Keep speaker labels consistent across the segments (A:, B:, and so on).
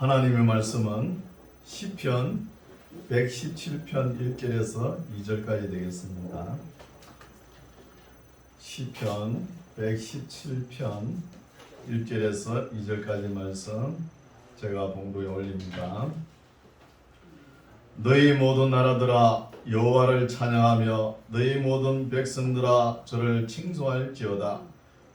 A: 하나님의 말씀은 시편 117편 1절에서 2절까지 되겠습니다. 시편 117편 1절에서 2절까지 말씀 제가 봉독에 올립니다. 너희 모든 나라들아 여호와를 찬양하며 너희 모든 백성들아 저를 칭송할지어다.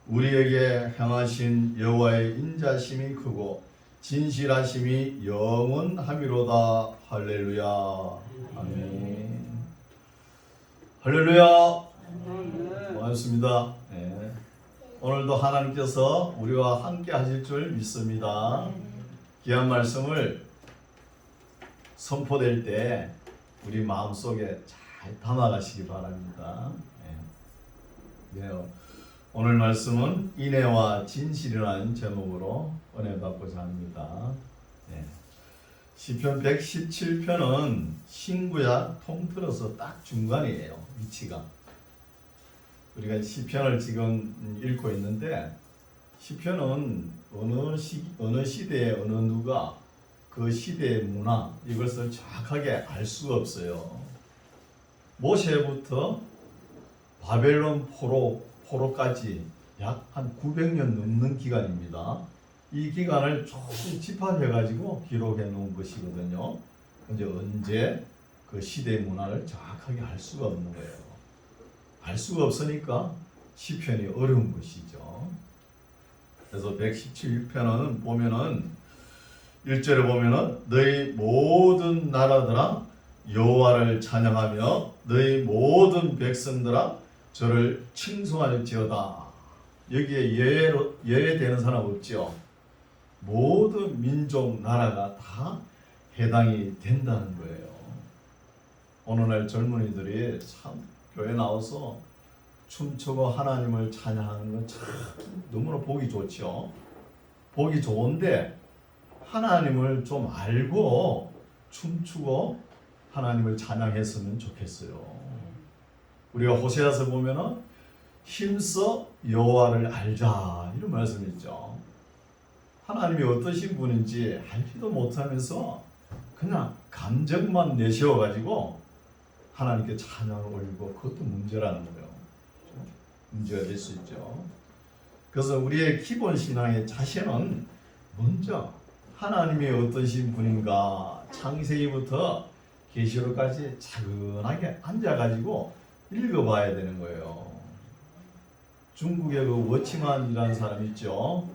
A: 우리에게 행하신 여호와의 인자심이 크고 진실하심이 영원하미로다. 할렐루야. 아멘. 할렐루야. 고맙습니다. 네. 오늘도 하나님께서 우리와 함께 하실 줄 믿습니다. 귀한 말씀을 선포될 때 우리 마음속에 잘 담아가시기 바랍니다. 네. 오늘 말씀은 인애와 진실이라는 제목으로 은혜 받고자 합니다. 네. 시편 117편은 신구약 통틀어서 딱 중간이에요. 위치가. 우리가 시편을 지금 읽고 있는데 시편은 어느 시대에 어느 누가 그 시대의 문화 이것을 정확하게 알 수가 없어요. 모세부터 바벨론 포로까지 약 한 900년 넘는 기간입니다. 이 기간을 조금 집합해가지고 기록해 놓은 것이거든요. 근데 언제 그 시대의 문화를 정확하게 알 수가 없는 거예요. 알 수가 없으니까 시편이 어려운 것이죠. 그래서 117편은 보면은 1절에 보면은 너희 모든 나라들아 여호와를 찬양하며 너희 모든 백성들아 저를 칭송할지어다. 여기에 예외되는 사람 없죠. 모든 민족 나라가 다 해당이 된다는 거예요. 오늘날 젊은이들이 참 교회 나와서 춤추고 하나님을 찬양하는 건 참 너무나 보기 좋죠. 보기 좋은데 하나님을 좀 알고 춤추고 하나님을 찬양했으면 좋겠어요. 우리가 호세아서 보면은 힘써 여호와를 알자 이런 말씀이 있죠. 하나님이 어떠신 분인지 알지도 못하면서 그냥 감정만 내세워가지고 하나님께 찬양을 올리고 그것도 문제라는 거예요. 문제가 될 수 있죠. 그래서 우리의 기본 신앙의 자세는 먼저 하나님이 어떠신 분인가 창세기부터 계시록까지 차근하게 앉아가지고 읽어봐야 되는 거예요. 중국의 그 워치만이라는 사람 있죠.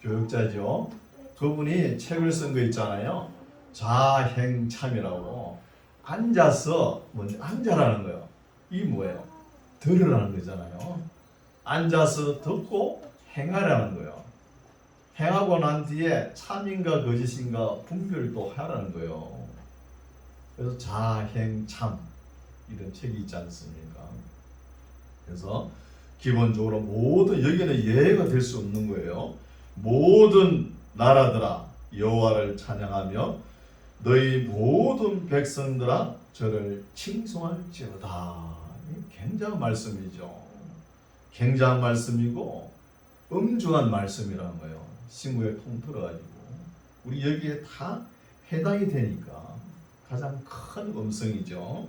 A: 교육자죠. 그분이 책을 쓴 거 있잖아요. 자행참이라고. 앉아서 먼저 앉아라는 거예요. 이게 뭐예요? 들으라는 거잖아요. 앉아서 듣고 행하라는 거예요. 행하고 난 뒤에 참인가 거짓인가 분별을 또 하라는 거예요. 그래서 자행참 이런 책이 있지 않습니까? 그래서 기본적으로 모든 여기는 예외가 될 수 없는 거예요. 모든 나라들아 여호와를 찬양하며 너희 모든 백성들아 저를 칭송할지어다. 굉장한 말씀이죠. 굉장한 말씀이고 엄중한 말씀이라는 거예요. 신구약 통틀어가지고 우리 여기에 다 해당이 되니까 가장 큰 음성이죠.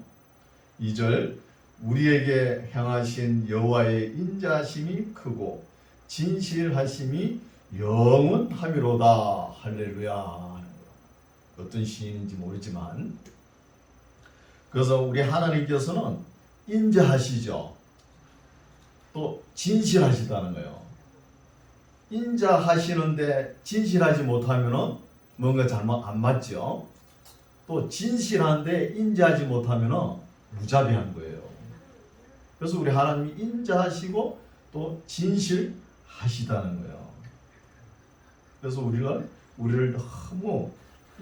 A: 2절 우리에게 행하신 여호와의 인자심이 크고 진실하심이 영원하미로다. 할렐루야. 어떤 시인인지 모르지만 그래서 우리 하나님께서는 인자하시죠. 또 진실하시다는 거예요. 인자하시는데 진실하지 못하면은 뭔가 잘못 안 맞죠. 또 진실한데 인자하지 못하면은 무자비한 거예요. 그래서 우리 하나님이 인자하시고 또 진실하시다는 거예요. 그래서 우리를 너무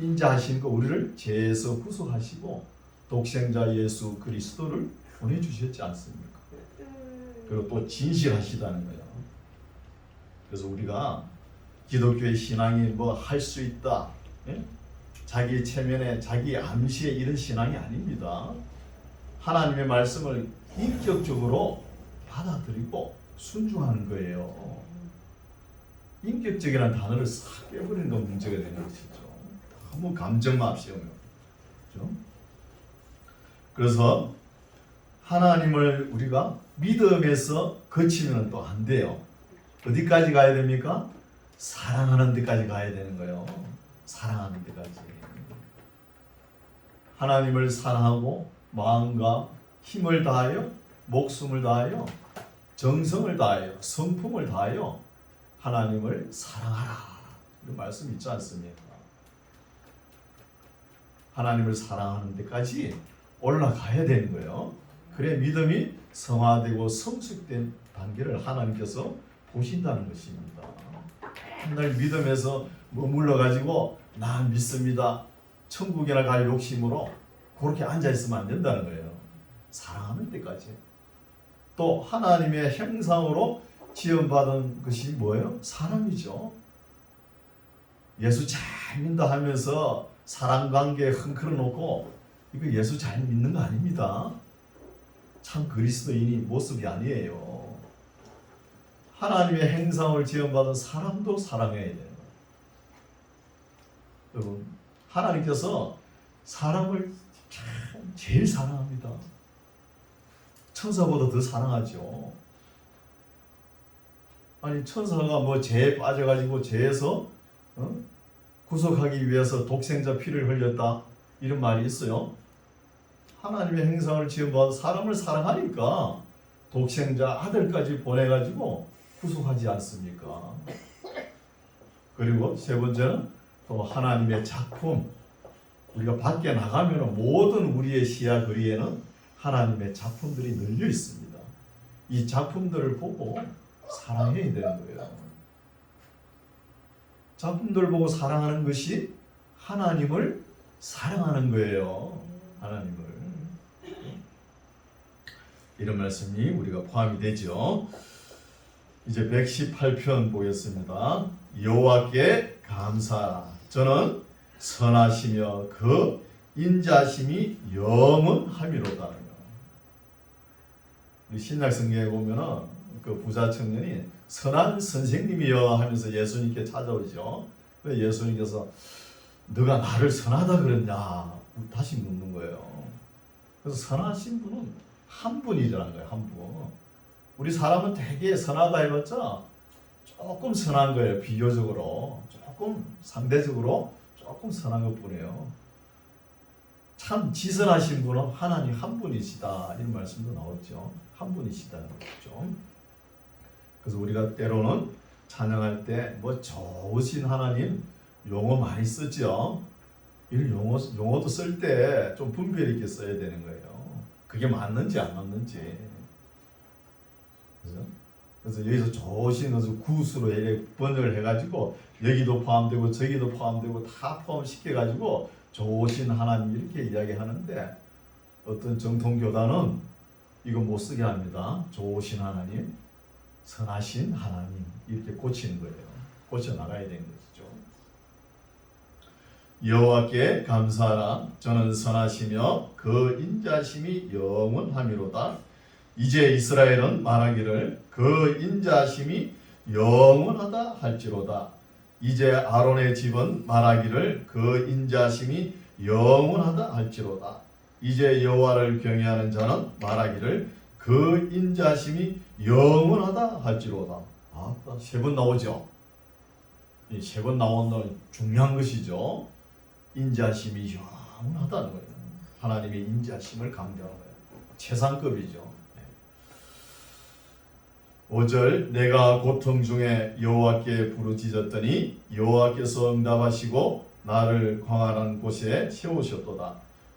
A: 인자하신 거 우리를 죄에서 구속하시고 독생자 예수 그리스도를 보내주셨지 않습니까? 그리고 또 진실하시다는 거예요. 그래서 우리가 기독교의 신앙이 뭐 할 수 있다, 예? 자기 체면에 자기 암시에 이런 신앙이 아닙니다. 하나님의 말씀을 인격적으로 받아들이고 순종하는 거예요. 인격적이라는 단어를 싹 빼버리는 건 문제가 되는 것이죠. 너무 감정만 앞세우면. 그렇죠? 그래서 하나님을 우리가 믿음에서 거치면 또 안 돼요. 어디까지 가야 됩니까? 사랑하는 데까지 가야 되는 거예요. 사랑하는 데까지. 하나님을 사랑하고 마음과 힘을 다하여 목숨을 다하여 정성을 다하여 성품을 다하여 하나님을 사랑하라. 이런 말씀 있지 않습니까? 하나님을 사랑하는 데까지 올라가야 되는 거예요. 그래 믿음이 성화되고 성숙된 단계를 하나님께서 보신다는 것입니다. 맨날 믿음에서 머물러 가지고 나 믿습니다. 천국이나 갈 욕심으로 그렇게 앉아 있으면 안 된다는 거예요. 사랑하는 데까지. 또 하나님의 형상으로 지음받은 것이 뭐예요? 사람이죠. 예수 잘 믿는다 하면서 사랑관계에 흔들어 놓고 이거 예수 잘 믿는 거 아닙니다. 참 그리스도인이 모습이 아니에요. 하나님의 형상을 지음받은 사람도 사랑해야 돼요. 여러분, 하나님께서 사람을 참 제일 사랑합니다. 천사보다 더 사랑하죠. 아니 천사가 뭐 죄에 빠져가지고 죄에서 구속하기 위해서 독생자 피를 흘렸다 이런 말이 있어요. 하나님의 형상을 지음받은 사람을 사랑하니까 독생자 아들까지 보내가지고 구속하지 않습니까? 그리고 세 번째는 또 하나님의 작품. 우리가 밖에 나가면 모든 우리의 시야 거리에는 하나님의 작품들이 널려 있습니다. 이 작품들을 보고 사랑해야 되는 거예요. 작품들을 보고 사랑하는 것이 하나님을 사랑하는 거예요. 하나님을. 이런 말씀이 우리가 포함이 되죠. 이제 118편 보겠습니다. 여호와께 감사하라. 저는 선하시며 그 인자심이 영원함이로다. 신약 성경에 보면은 그 부자 청년이 선한 선생님이여 하면서 예수님께 찾아오죠. 예수님께서 너가 나를 선하다 그랬냐 다시 묻는 거예요. 그래서 선하신 분은 한 분이라는 거예요. 한 분. 우리 사람은 되게 선하다 해봤자 조금 선한 거예요. 비교적으로 조금 상대적으로 조금 선한 것뿐이에요. 참 지선하신 분은 하나님 한 분이시다 이런 말씀도 나오죠. 한 분이시다는 거죠. 그래서 우리가 때로는 찬양할 때 뭐 좋으신 하나님 용어 많이 쓰죠. 이런 용어도 쓸 때 좀 분별 있게 써야 되는 거예요. 그게 맞는지 안 맞는지. 그래서 여기서 좋으신 것을 구수로 번역을 해가지고 여기도 포함되고 저기도 포함되고 다 포함시켜가지고 좋으신 하나님 이렇게 이야기하는데 어떤 정통교단은 이거 못 쓰게 합니다. 좋으신 하나님, 선하신 하나님 이렇게 고치는 거예요. 고쳐 나가야 되는 것이죠. 여호와께 감사하라. 저는 선하시며 그 인자심이 영원함이로다. 이제 이스라엘은 말하기를 그 인자심이 영원하다 할지로다. 이제 아론의 집은 말하기를 그 인자심이 영원하다 할지로다. 이제 여호와를 경외하는 자는 말하기를 그 인자심이 영원하다 할지로다. 세 번 나오죠. 이 세 번 나오는 중요한 것이죠. 인자심이 영원하다는 거예요. 하나님의 인자심을 강조하는 거예요. 최상급이죠. 5절 내가 고통 중에 여호와께 부르짖었더니 여호와께서 응답하시고 나를 광활한 곳에 세우셨도다.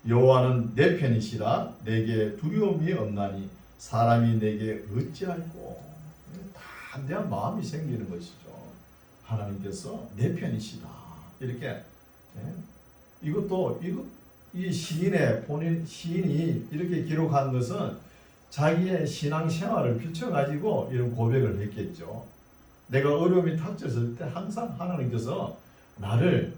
A: 여호와는 내 편이시라. 내게 두려움이 없나니 사람이 내게 어찌할꼬. 담대한 마음이 생기는 것이죠. 하나님께서 내 편이시다. 이렇게 이 시인의 본인 시인이 이렇게 기록한 것은 자기의 신앙생활을 비춰가지고 이런 고백을 했겠죠. 내가 어려움이 닥쳤을 때 항상 하나님께서 나를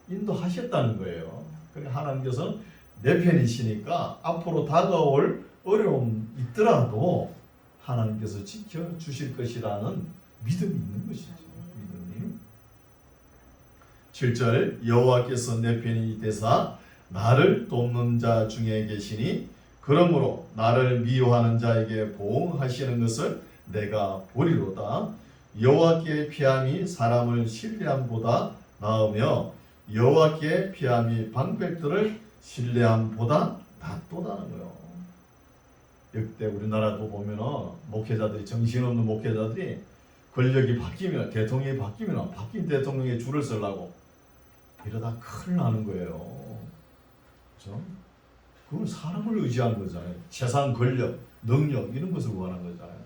A: 인도하셨다는 거예요. 그러니까 하나님께서 내 편이시니까 앞으로 다가올 어려움 있더라도 하나님께서 지켜주실 것이라는 믿음이 있는 것이죠. 믿음이. 7절 여호와께서 내 편이 되사 나를 돕는 자 중에 계시니 그러므로 나를 미워하는 자에게 보응하시는 것을 내가 보리로다. 여호와께 피함이 사람을 신뢰함보다 나으며 여호와께 피함이 방백들을 신뢰함보다 낫도다는 거예요. 역대 우리나라도 보면은 목회자들이, 정신없는 목회자들이 권력이 바뀌면, 대통령이 바뀌면 바뀐 대통령에 줄을 서려고 이러다 큰일 나는 거예요. 그렇죠? 그건 사람을 의지하는 거잖아요. 재산, 권력, 능력 이런 것을 구하는 거잖아요.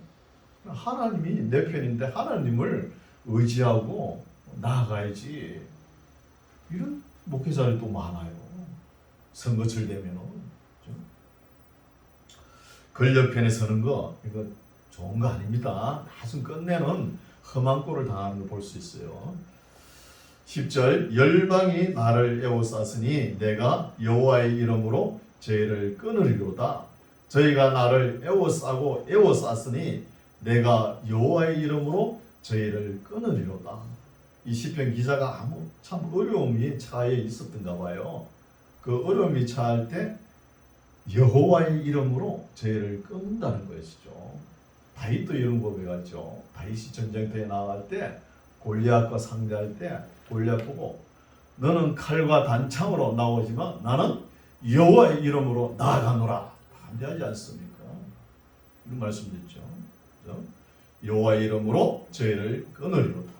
A: 하나님이 내 편인데 하나님을 의지하고 나아가야지. 이런 목회자들이 또 많아요. 선거철 되면은. 그렇죠? 권력 편에 서는 거 이거 좋은 거 아닙니다. 나중 끝내는 험한 꼴을 당하는 걸 볼 수 있어요. 10절 열방이 나를 애워쌌으니 내가 여호와의 이름으로 저희를 끊으리로다. 저희가 나를 애워쌌으니 내가 여호와의 이름으로 저희를 끊으리로다. 이 시편 기자가 참 어려움이 차에 있었던가 봐요. 그 어려움이 차할 때 여호와의 이름으로 저희를 끊는다는 것이죠. 다윗도 이런 고백하죠. 다윗이 전쟁터에 나갈 때 골리앗과 상대할 때 골리앗 보고 너는 칼과 단창으로 나오지만 나는 여호와의 이름으로 나아가노라 반대하지 않습니까? 이런 말씀드렸죠. 여호와의 이름으로 저희를 끊으리로다.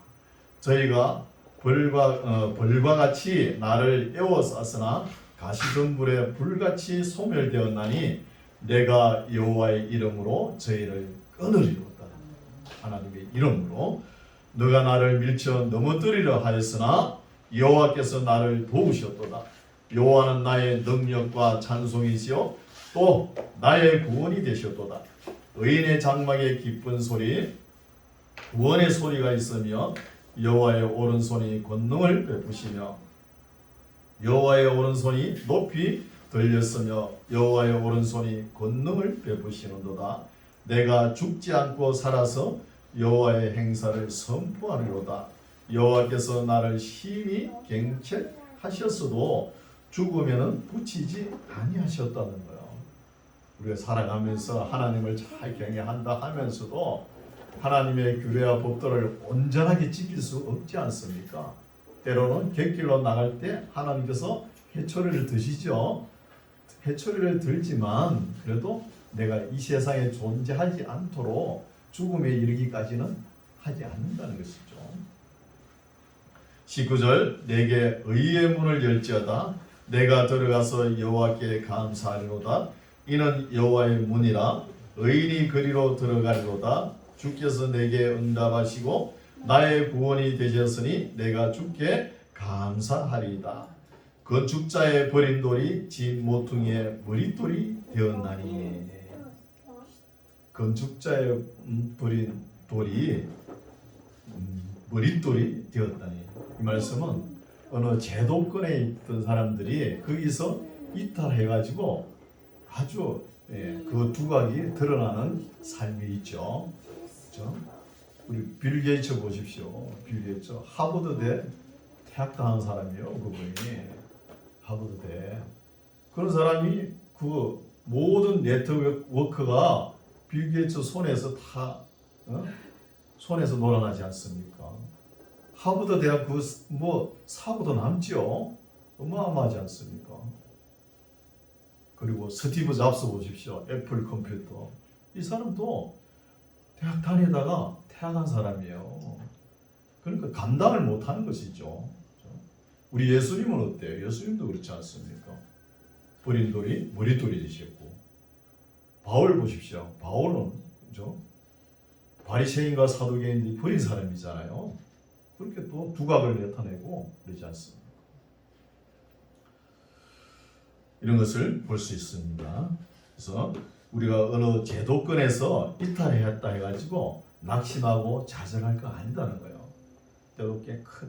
A: 저희가 벌과 같이 나를 애워쌌으나 가시덤불에 불같이 소멸되었나니 내가 여호와의 이름으로 저희를 끊으리로다. 하나님의 이름으로 너가 나를 밀쳐 넘어뜨리려 하였으나 여호와께서 나를 도우셨도다. 여호와는 나의 능력과 찬송이시요 또 나의 구원이 되셨도다. 의인의 장막에 기쁜 소리 구원의 소리가 있으며 여호와의 오른손이 권능을 베푸시며 여호와의 오른손이 높이 들렸으며 여호와의 오른손이 권능을 베푸시는도다. 내가 죽지 않고 살아서 여호와의 행사를 선포하리로다. 여호와께서 나를 심히 경책하셨어도 죽으면은 붙이지 아니하셨다는 거예요. 우리가 살아가면서 하나님을 잘 경외한다 하면서도 하나님의 규례와 법도를 온전하게 지킬 수 없지 않습니까? 때로는 객길로 나갈 때 하나님께서 해초리를 드시죠. 해초리를 들지만 그래도 내가 이 세상에 존재하지 않도록 죽음에 이르기까지는 하지 않는다는 것이죠. 19절 내게 의의 문을 열지어다. 내가 들어가서 여호와께 감사하리로다. 이는 여호와의 문이라. 의인이 그리로 들어가리로다. 주께서 내게 응답하시고 나의 구원이 되셨으니 내가 주께 감사하리이다. 건축자의 버린 돌이 진 모퉁이의 머릿돌이 되었나니. 건축자의 버린 돌이 머릿돌이 되었다니. 이 말씀은 어느 제도권에 있던 사람들이 거기서 이탈해가지고 아주 그 두각이 드러나는 삶이 있죠. 그렇죠? 우리 빌 게이츠 보십시오. 빌 게이츠 하버드대 퇴학당한 사람이요. 그분이 하버드대. 그런 사람이 그 모든 네트워크가 빌 게이츠 손에서 다 손에서 놀아나지 않습니까? 하버드 대학 그 사고도 남죠. 어마어마하지 않습니까? 그리고 스티브 잡스 보십시오. 애플 컴퓨터. 이 사람도 대학 다니다가 퇴학한 사람이에요. 그러니까 감당을 못하는 것이죠. 우리 예수님은 어때요? 예수님도 그렇지 않습니까? 버린 돌이 머릿돌이 되셨고, 바울 보십시오. 바울은 그죠? 바리새인과 사두개인들이 버린 사람이잖아요. 그렇게 또 두각을 나타내고 그러지 않습니까? 이런 것을 볼 수 있습니다. 그래서 우리가 어느 제도권에서 이탈했다 해가지고 낙심하고 좌절할 거 아니다는 거예요.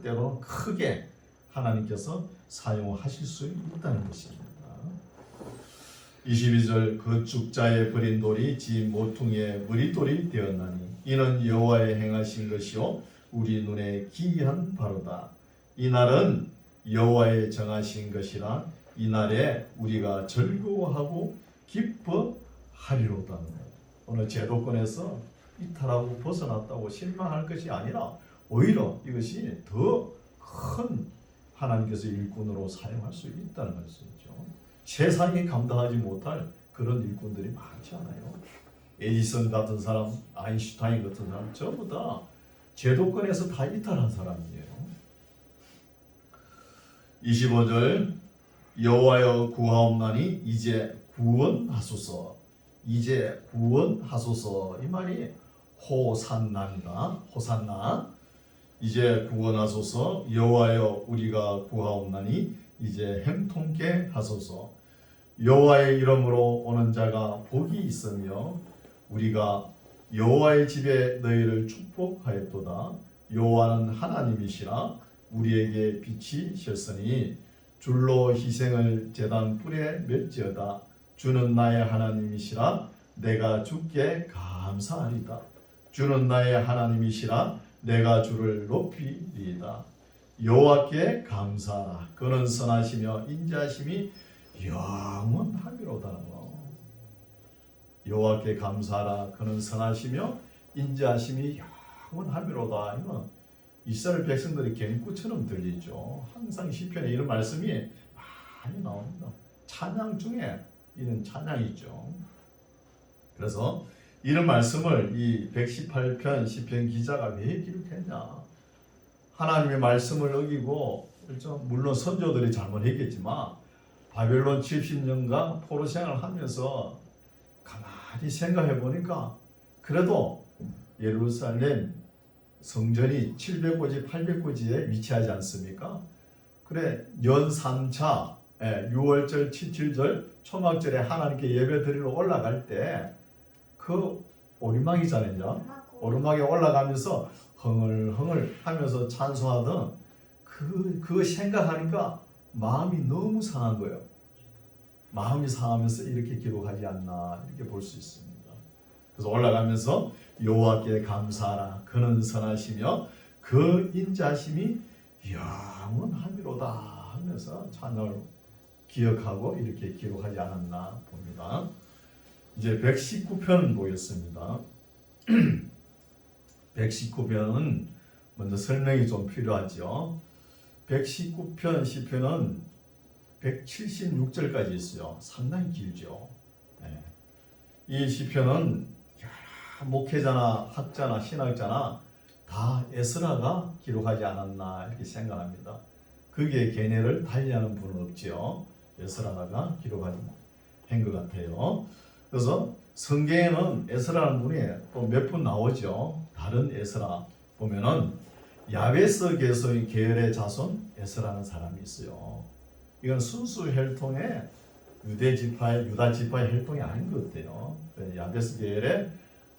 A: 때로는 크게 하나님께서 사용하실 수 있다는 것입니다. 22절 건축자의 버린 돌이 진 모퉁이의 머릿돌이 되었나니 이는 여호와의 행하신 것이요 우리 눈에 기이한 바로다. 이 날은 여호와의 정하신 것이라 이 날에 우리가 즐거워하고 기뻐하리로다. 오늘 제도권에서 이탈하고 벗어났다고 실망할 것이 아니라 오히려 이것이 더 큰 하나님께서 일꾼으로 사용할 수 있다는 것이죠. 세상이 감당하지 못할 그런 일꾼들이 많지 않아요. 에디슨 같은 사람, 아인슈타인 같은 사람 전부 다 제도권에서 다 이탈한 사람이에요. 25절 여호와여 구하옵나니 이제 구원하소서. 이제 구원하소서. 이 말이 호산나입니다. 호산나. 이제 구원하소서. 여호와여 우리가 구하옵나니 이제 형통케 하소서. 여호와의 이름으로 오는 자가 복이 있으며 우리가 여호와의 집에 너희를 축복하였도다. 여호와는 하나님이시라. 우리에게 빛이 셨으니 줄로 희생을 제단 뿔에 맺지어다. 주는 나의 하나님이시라. 내가 주께 감사하리다. 주는 나의 하나님이시라. 내가 주를 높이리이다. 여호와께 감사하라. 그는 선하시며 인자하심이 영원하리로다. 여호와께 감사하라. 그는 선하시며 인자하심이 영원하리로다. 이건 이스라엘 백성들의 갱구처럼 들리죠. 항상 시편에 이런 말씀이 많이 나옵니다. 찬양 중에 이런 찬양이죠. 그래서 이런 말씀을 이 118편 시편 기자가 왜 기록했냐? 하나님의 말씀을 어기고 물론 선조들이 잘못했겠지만 바벨론 70년간 포로 생활을 하면서 가만히 생각해 보니까 그래도 예루살렘 성전이 700고지 800고지에 위치하지 않습니까? 그래 연 3차 6월절 77절 초막절에 하나님께 예배 드리러 올라갈 때 그 오르막이잖아요. 오르막에 올라가면서 흥얼흥얼 하면서 찬송하던 그 생각하니까 마음이 너무 상한 거예요. 마음이 상하면서 이렇게 기록하지 않나 이렇게 볼 수 있습니다. 그래서 올라가면서 여호와께 감사하라. 그는 선하시며 그 인자심이 영원하리로다 하면서 찬양을 기억하고 이렇게 기록하지 않았나 봅니다. 이제 119편 보겠습니다. 119편은 먼저 설명이 좀 필요하죠. 119편 시편은 176절까지 있어요. 상당히 길죠. 이 시편은 목회자나 학자나 신학자나 다 에스라가 기록하지 않았나 이렇게 생각합니다. 거기에 견해를 달리하는 분은 없죠. 에스라가 기록한 것 같아요. 그래서 성경에는 에스라라는 분이 또 몇 분 나오죠. 다른 에스라 보면은 야베스 계열의 자손 에스라는 사람이 있어요. 이건 순수 혈통의 유다 지파의 혈통이 아닌 것 같아요. 야베스 계열의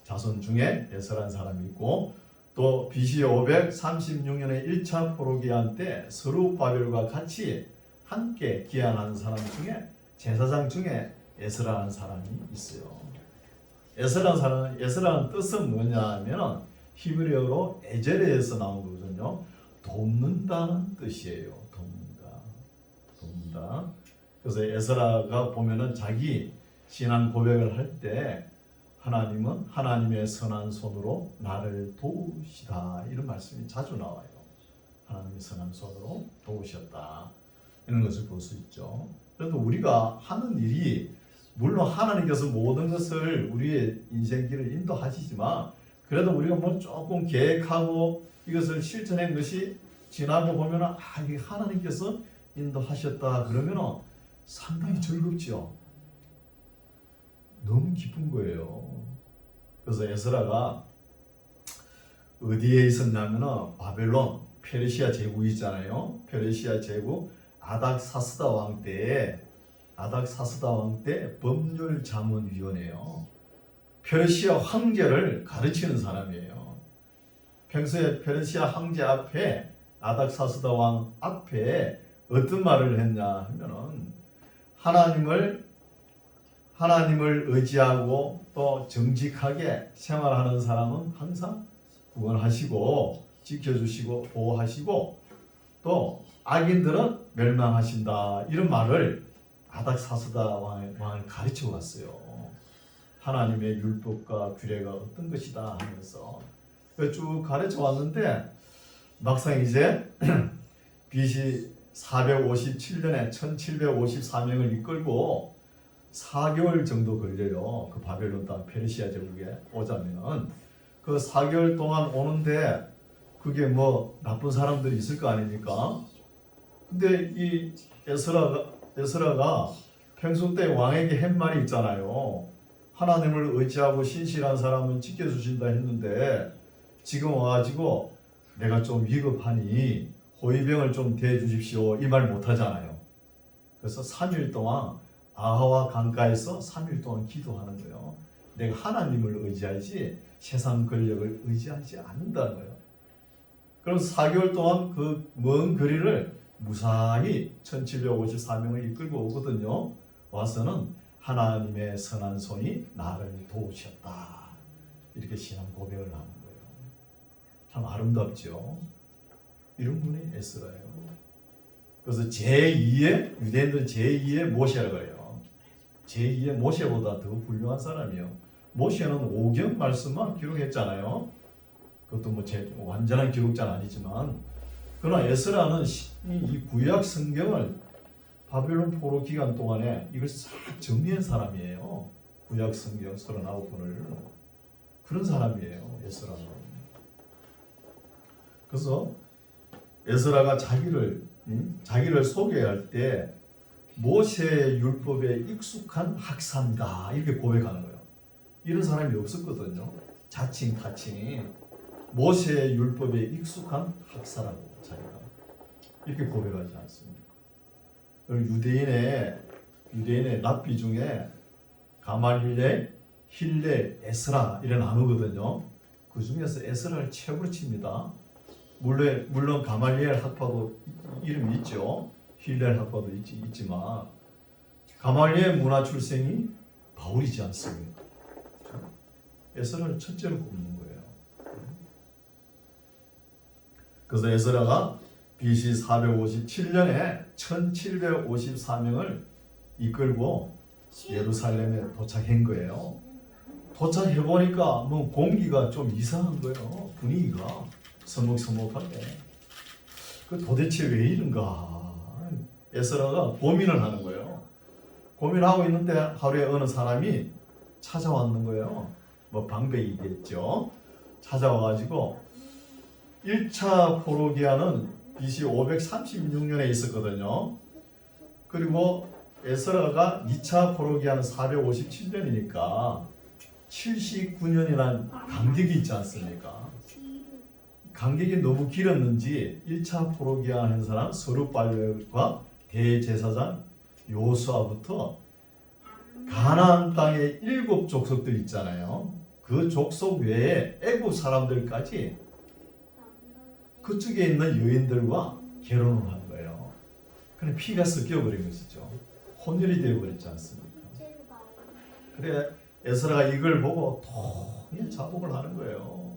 A: 자손 중에 에스라는 사람이 있고 또 BC 536년에 1차 포로기한 때 스룹바벨과 같이 함께 기한한 사람 중에 제사장 중에 에스라는 사람이 있어요. 에스라는 뜻은 뭐냐면 히브리어로 에제레에서 나온 거거든요. 돕는다는 뜻이에요. 돕는다. 그래서 에스라가 보면은 자기 신앙 고백을 할 때 하나님은 하나님의 선한 손으로 나를 도우시다 이런 말씀이 자주 나와요. 하나님의 선한 손으로 도우셨다 이런 것을 볼 수 있죠. 그래도 우리가 하는 일이 물론 하나님께서 모든 것을 우리의 인생길을 인도하시지만 그래도 우리가 뭐 조금 계획하고 이것을 실천한 것이 지나고 보면 이게 하나님께서 인도하셨다 그러면 상당히 즐겁죠. 너무 기쁜 거예요. 그래서 에스라가 어디에 있었냐면 바벨론 페르시아 제국이 있잖아요. 페르시아 제국 아닥사스다 왕 때 법률자문위원회예요. 페르시아 황제를 가르치는 사람이에요. 평소에 페르시아 황제 앞에 아닥사스다 왕 앞에 어떤 말을 했냐 하면은 하나님을 의지하고 또 정직하게 생활하는 사람은 항상 구원하시고 지켜주시고 보호하시고 또 악인들은 멸망하신다. 이런 말을 아닥사스다 왕을 가르쳐 왔어요. 하나님의 율법과 규례가 어떤 것이다 하면서 쭉 가르쳐 왔는데 막상 이제 BC 457년에 1754명을 이끌고 4개월 정도 걸려요. 그 바벨론 땅 페르시아 제국에 오자면은 그 4개월 동안 오는데 그게 뭐 나쁜 사람들이 있을 거 아닙니까? 근데 이 에스라가 평소 때 왕에게 한 말이 있잖아요. 하나님을 의지하고 신실한 사람은 지켜주신다 했는데 지금 와가지고 내가 좀 위급하니 호위병을 좀 대주십시오 이 말 못하잖아요. 그래서 3일 동안 아하와 강가에서 3일 동안 기도하는 거예요. 내가 하나님을 의지하지 세상 권력을 의지하지 않는다는 거예요. 그래서 4개월 동안 그 먼 거리를 무사히 1754명을 이끌고 오거든요. 와서는 하나님의 선한 손이 나를 도우셨다. 이렇게 신앙 고백을 하는 거예요. 참 아름답죠. 이런 분이 에스라예요. 그래서 제2의 유대인들은 제2의 모세라고 해요. 제2의 모세보다 더 훌륭한 사람이에요. 모세는 5경 말씀만 기록했잖아요. 그것도 뭐 완전한 기록자는 아니지만 그러나 에스라는 이 구약 성경을 바벨론 포로 기간 동안에 이걸 싹 정리한 사람이에요. 구약 성경 39권을 그런 사람이에요. 에스라는. 그래서 에스라가 자기를 소개할 때 모세의 율법에 익숙한 학사입니다. 이렇게 고백하는 거예요. 이런 사람이 없었거든요. 자칭 타칭이 모세의 율법에 익숙한 학사라고 자기가 이렇게 고백하지 않습니다. 유대인의 랍비 중에 가말릴레, 힐레, 에스라 이런 나누거든요. 그 중에서 에스라를 최고로 칩니다. 물론 가말리엘 학파도 이름이 있죠. 힐렐 학파도 있지만 가말리엘 문화 출생이 바울이지 않습니까? 에스라를 첫째로 꼽는 거예요. 그래서 에스라가 BC 457년에 1754명을 이끌고 예루살렘에 도착한 거예요. 도착해 보니까 뭐 공기가 좀 이상한 거예요. 분위기가 서먹서먹하게. 그 도대체 왜 이런가? 에스라가 고민을 하는 거예요. 고민하고 있는데 하루에 어느 사람이 찾아왔는 거예요. 뭐 방백이겠죠. 찾아와가지고 1차 포로기한은 BC 536년에 있었거든요. 그리고 에스라가 2차 포로기한은 457년이니까 79년이라는 간격이 있지 않습니까? 간격이 너무 길었는지 1차 포로기한 한 사람 스룹발벨과 대제사장 요수아부터 가나안 땅의 7 족속들 있잖아요. 그 족속 외에 애굽 사람들까지 그쪽에 있는 여인들과 결혼을 한 거예요. 그래 피가 섞여버린 것이죠. 혼혈이 되어버렸지 않습니까? 그래 에스라가 이걸 보고 통에 자복을 하는 거예요.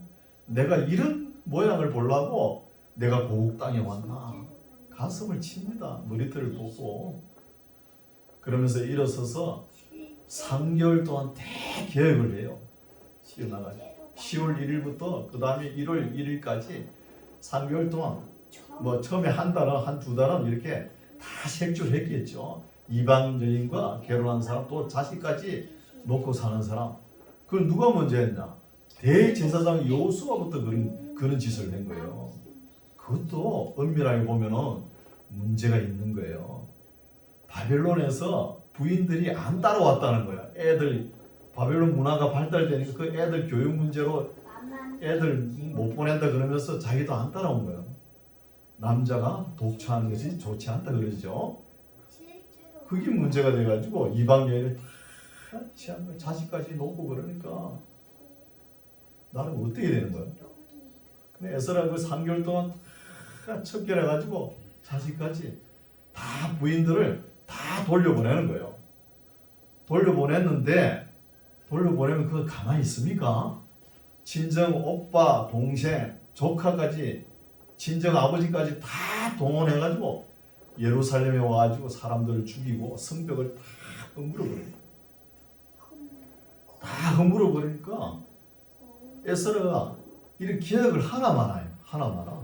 A: 내가 이런 모양을 보려고 내가 고국 땅에 왔나? 가슴을 칩니다. 머리털을 보고. 그러면서 일어서서 3개월 동안 대개혁을 해요. 일어나가지고 10월 1일부터 그 다음에 1월 1일까지 3개월 동안 뭐 처음에 한 달은 한두 달은 이렇게 다 색출을 했겠죠. 이방 여인과 결혼한 사람 또 자식까지 놓고 사는 사람. 그걸 누가 먼저 했냐? 대제사장 여호수아부터 그런 짓을 한 거예요. 그것도 엄밀하게 보면은 문제가 있는 거예요. 바벨론에서 부인들이 안 따라왔다는 거야. 애들 바벨론 문화가 발달되니까 그 애들 교육 문제로 애들 못 보낸다 그러면서 자기도 안 따라온 거예요. 남자가 독처하는 것이 좋지 않다 그러죠. 그게 문제가 돼가지고 이방 여인을 다 취한 거예요. 자식까지 놓고 그러니까 나는 어떻게 되는 거야? 근데 에스라 그 3개월 동안 다 척결해가지고 자식까지 다 부인들을 다 돌려보내는 거예요. 돌려보내면 그거 가만히 있습니까? 친정, 오빠, 동생, 조카까지 친정 아버지까지 다 동원해가지고 예루살렘에 와가지고 사람들을 죽이고 성벽을 다 허물어 버립니다. 다 허물어 버리니까 에스라가 이런 계획을 하나 많아요. 하나 많아.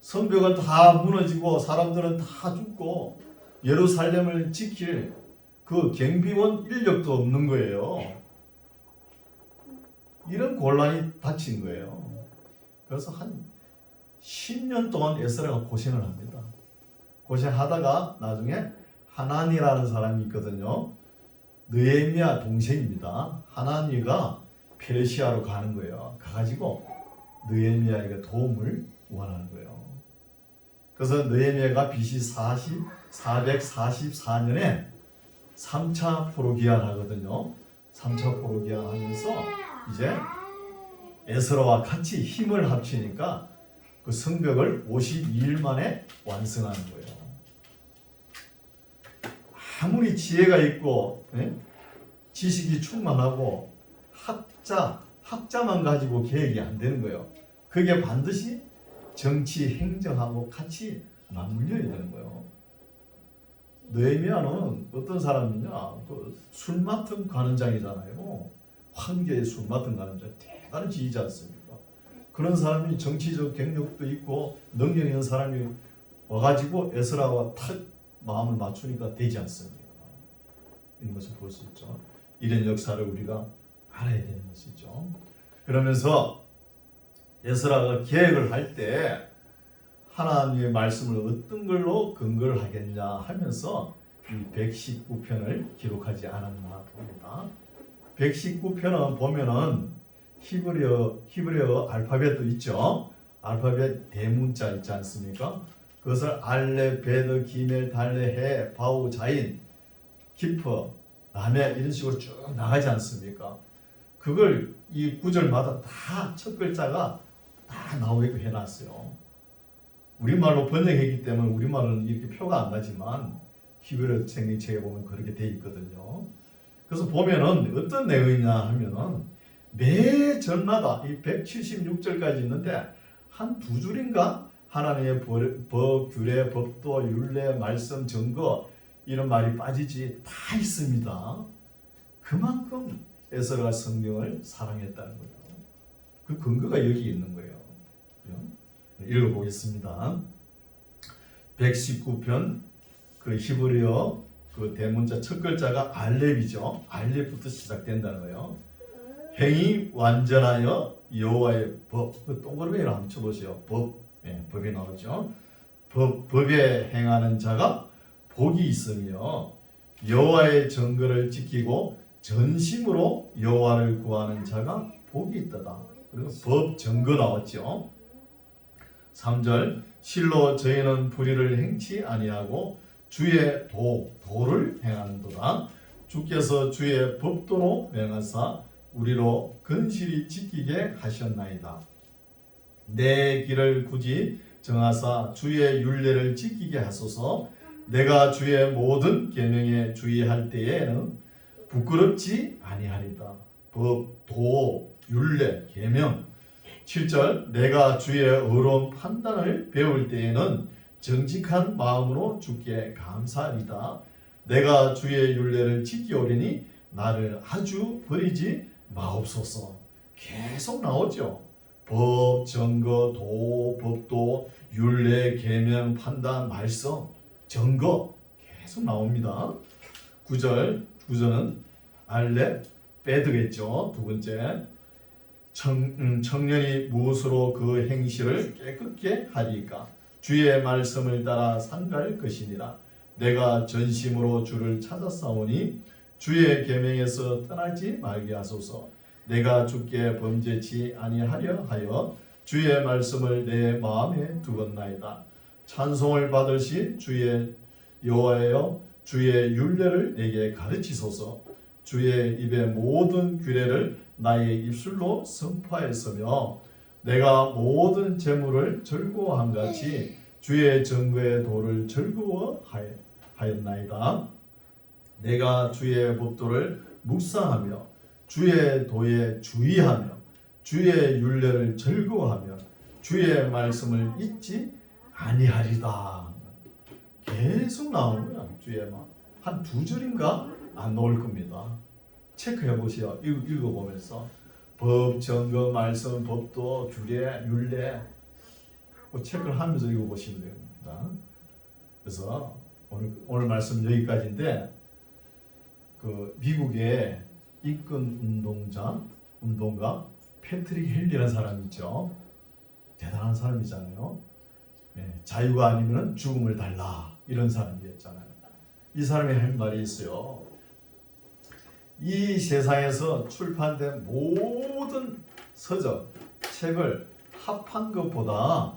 A: 성벽은 다 무너지고 사람들은 다 죽고 예루살렘을 지킬 그 경비원 인력도 없는 거예요. 이런 곤란이 닥친 거예요. 그래서 한 10년 동안 에스라가 고생을 합니다. 고생하다가 나중에 하나니라는 사람이 있거든요. 느헤미야 동생입니다. 하나니가 페르시아로 가는 거예요. 가가지고 느헤미야에게 도움을 원하는 거예요. 그래서 느헤미야가 BC 444년에 3차 포로기한 하거든요. 3차 포로기한 하면서 이제 에스라와 같이 힘을 합치니까 그 성벽을 52일 만에 완성하는 거예요. 아무리 지혜가 있고 지식이 충만하고 학자만 가지고 계획이 안 되는 거예요. 그게 반드시 정치, 행정하고 같이 맞물려야 되는 거예요. 느헤미야는 어떤 사람이냐? 술 맡은 관원장이잖아요. 황제의 술 맡은 관원장, 대단히 지휘지 않습니까? 그런 사람이 정치적 경력도 있고 능력 있는 사람이 와가지고 에스라와 탁 마음을 맞추니까 되지 않습니까? 이런 것을 볼 수 있죠. 이런 역사를 우리가 알아야 되는 것이죠. 그러면서 에스라가 계획을 할 때 하나님의 말씀을 어떤 걸로 근거를 하겠냐 하면서 이 119편을 기록하지 않았나 봅니다. 119편은 보면은 히브리어 알파벳도 있죠. 알파벳 대문자 있지 않습니까? 그것을 알레, 베드, 기멜, 달레, 해, 바우, 자인, 키퍼, 라메 이런 식으로 쭉 나가지 않습니까? 그걸 이 구절마다 다 첫 글자가 다 나오게끔 해놨어요. 우리말로 번역했기 때문에 우리말은 이렇게 표가 안 나지만 히브리어 생리책에 보면 그렇게 돼 있거든요. 그래서 보면은 어떤 내용이냐 하면은 매 절마다 이 176절까지 있는데 한 두 줄인가 하나님의 법, 규례, 법도, 율례, 말씀, 증거 이런 말이 빠지지 다 있습니다. 그만큼 에스라가 성경을 사랑했다는 거죠. 그 근거가 여기 있는 거예요. 읽어보겠습니다. 119편 그 히브리어 그 대문자 첫 글자가 알렙이죠. 알렙부터 시작된다는 거예요. 행이 완전하여 여호와의 법. 그 동그라미를 한번 쳐보세요. 법, 법이 나오죠. 법에 행하는 자가 복이 있으며 여호와의 증거를 지키고 전심으로 여호와를 구하는 자가 복이 있다다. 그리고 법 증거 나왔죠. 3절 실로 저희는 불의를 행치 아니하고 주의 도를 행하는도다. 주께서 주의 법도로 명하사 우리로 근실히 지키게 하셨나이다. 내 길을 굳이 정하사 주의 율례를 지키게 하소서. 내가 주의 모든 계명에 주의할 때에는 부끄럽지 아니하리다. 법, 도, 율례, 계명. 7절 내가 주의 의로운 판단을 배울 때에는 정직한 마음으로 주께 감사하리다. 내가 주의 율례를 지키오리니 나를 아주 버리지 마옵소서. 계속 나오죠. 법, 증거, 도, 법도, 율례, 계명, 판단, 말씀, 증거 계속 나옵니다. 9절은 알렙, 빼드겠죠. 두 번째 청년이 무엇으로 그 행실을 깨끗게 하리까? 주의 말씀을 따라 상갈 것이니라. 내가 전심으로 주를 찾았사오니 주의 계명에서 떠나지 말게 하소서. 내가 주께 범죄치 아니하려 하여 주의 말씀을 내 마음에 두었나이다. 찬송을 받으시 주의 여호와여, 주의 율례를 내게 가르치소서. 주의 입의 모든 규례를 나의 입술로 선포하였으며 내가 모든 재물을 즐거워한 같이 주의 증거의 도를 즐거워하였나이다. 내가 주의 법도를 묵상하며 주의 도에 주의하며 주의 율례를 즐거워하며 주의 말씀을 잊지 아니하리다. 계속 나오는 거야. 주의 말. 한 2절인가 안 나올 겁니다. 체크해 보세요. 읽어보면서 법, 증거, 말씀, 법도, 규례, 율례 체크를 하면서 읽어보시면 됩니다. 그래서 오늘 말씀 여기까지인데, 그 미국의 인권 운동가 패트릭 헨리라는 사람이 있죠. 대단한 사람이잖아요. 자유가 아니면 죽음을 달라, 이런 사람이었잖아요. 이 사람이 한 말이 있어요. 이 세상에서 출판된 모든 서적, 책을 합한 것보다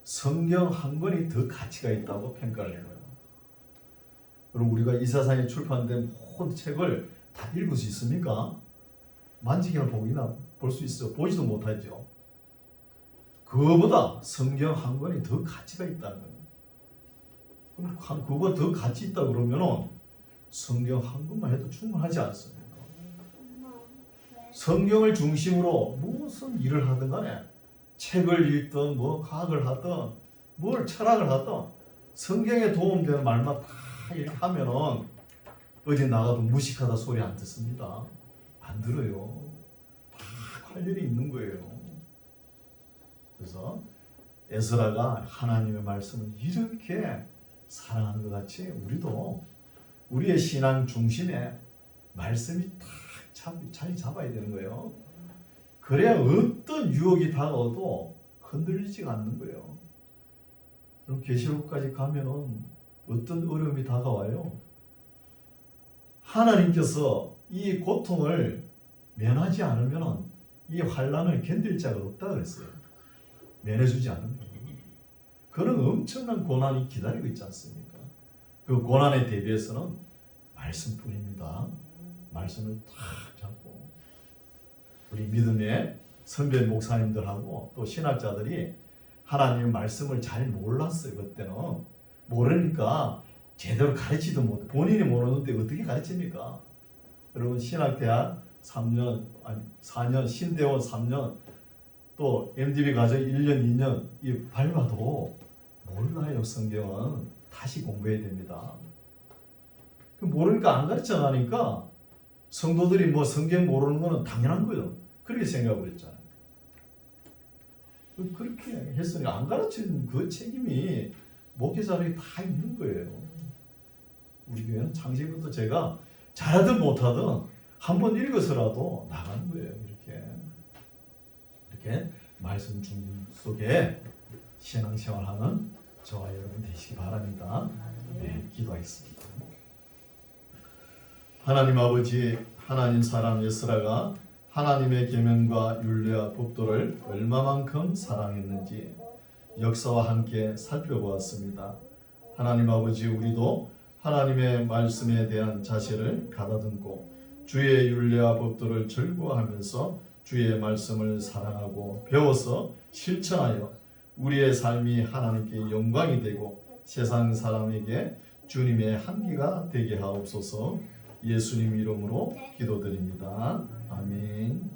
A: 성경 한 권이 더 가치가 있다고 평가를 해요. 그럼 우리가 이 세상에 출판된 모든 책을 다 읽을 수 있습니까? 만지기나 보기나 볼 수 있어. 보지도 못하죠. 그거보다 성경 한 권이 더 가치가 있다는 거예요. 그럼 그거 더 가치 있다 그러면은 성경 한 권만 해도 충분하지 않습니까? 성경을 중심으로 무슨 일을 하든 간에, 책을 읽든 뭐 과학을 하든 뭘 철학을 하든 성경에 도움되는 말만 다 이렇게 하면은 어디 나가도 무식하다 소리 안 듣습니다. 안 들어요. 다 관련이 있는 거예요. 그래서 에스라가 하나님의 말씀을 이렇게 사랑하는 것 같이 우리도 우리의 신앙 중심에 말씀이 딱 자리 잡아야 되는 거예요. 그래야 어떤 유혹이 다가와도 흔들리지가 않는 거예요. 그럼 계시록까지 가면은 어떤 어려움이 다가와요? 하나님께서 이 고통을 면하지 않으면 이 환난을 견딜 자가 없다 그랬어요. 면해주지 않으면. 그런 엄청난 고난이 기다리고 있지 않습니까? 그 고난에 대비해서는 말씀뿐입니다. 말씀을 탁 잡고, 우리 믿음의 선배 목사님들하고 또 신학자들이 하나님의 말씀을 잘 몰랐어요. 그때는 모르니까 제대로 가르치도 못해. 본인이 모르는데 어떻게 가르칩니까? 여러분 신학대학 3년, 아니 4년, 신대원 3년, 또 MDB 과정 1년, 2년 이 밟아도 몰라요. 성경은 다시 공부해야 됩니다. 모르니까 안 가르쳐 나니까 성도들이 뭐 성경 모르는 거는 당연한 거예요. 그렇게 생각을 했잖아요. 그렇게 했으니 안 가르치는 그 책임이 목회자들이 다 있는 거예요. 우리 교회는 창세부터 제가 잘하든 못하든 한번 읽어서라도 나가는 거예요. 이렇게 말씀 중 속에 신앙생활하는 저와 여러분 되시기 바랍니다. 네, 기도하겠습니다. 하나님 아버지, 하나님 사람 에스라가 하나님의 계명과 율례와 법도를 얼마만큼 사랑했는지 역사와 함께 살펴보았습니다. 하나님 아버지, 우리도 하나님의 말씀에 대한 자세를 가다듬고 주의 율례와 법도를 즐거워하면서 주의 말씀을 사랑하고 배워서 실천하여 우리의 삶이 하나님께 영광이 되고 세상 사람에게 주님의 한기가 되게 하옵소서. 예수님 이름으로 기도드립니다. 아멘.